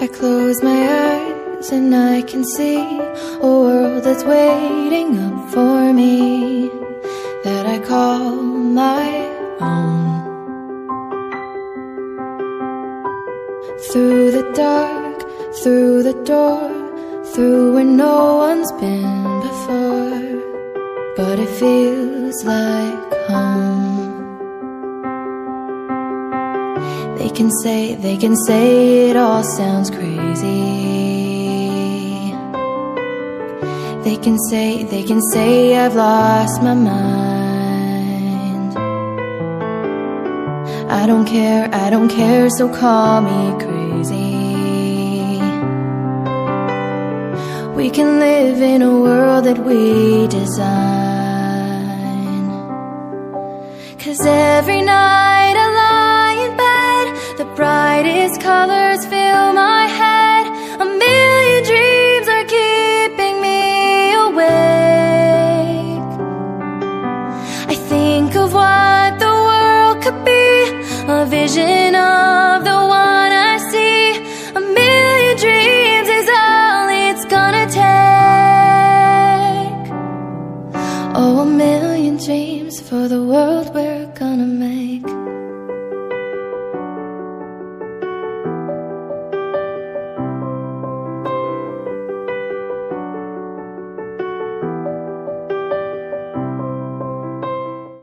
I close my eyes and I can see a world that's waiting up for me, that I call my own. Through the dark, through the door, through where no one's been before, but it feels like home. They can say it all sounds crazy. They can say I've lost my mind. I don't care, so call me crazy. We can live in a world that we design. 'Cause every night I lie in bed, the brightest colors fill my head. A million dreams are keeping me awake. I think of what the world could be, a vision of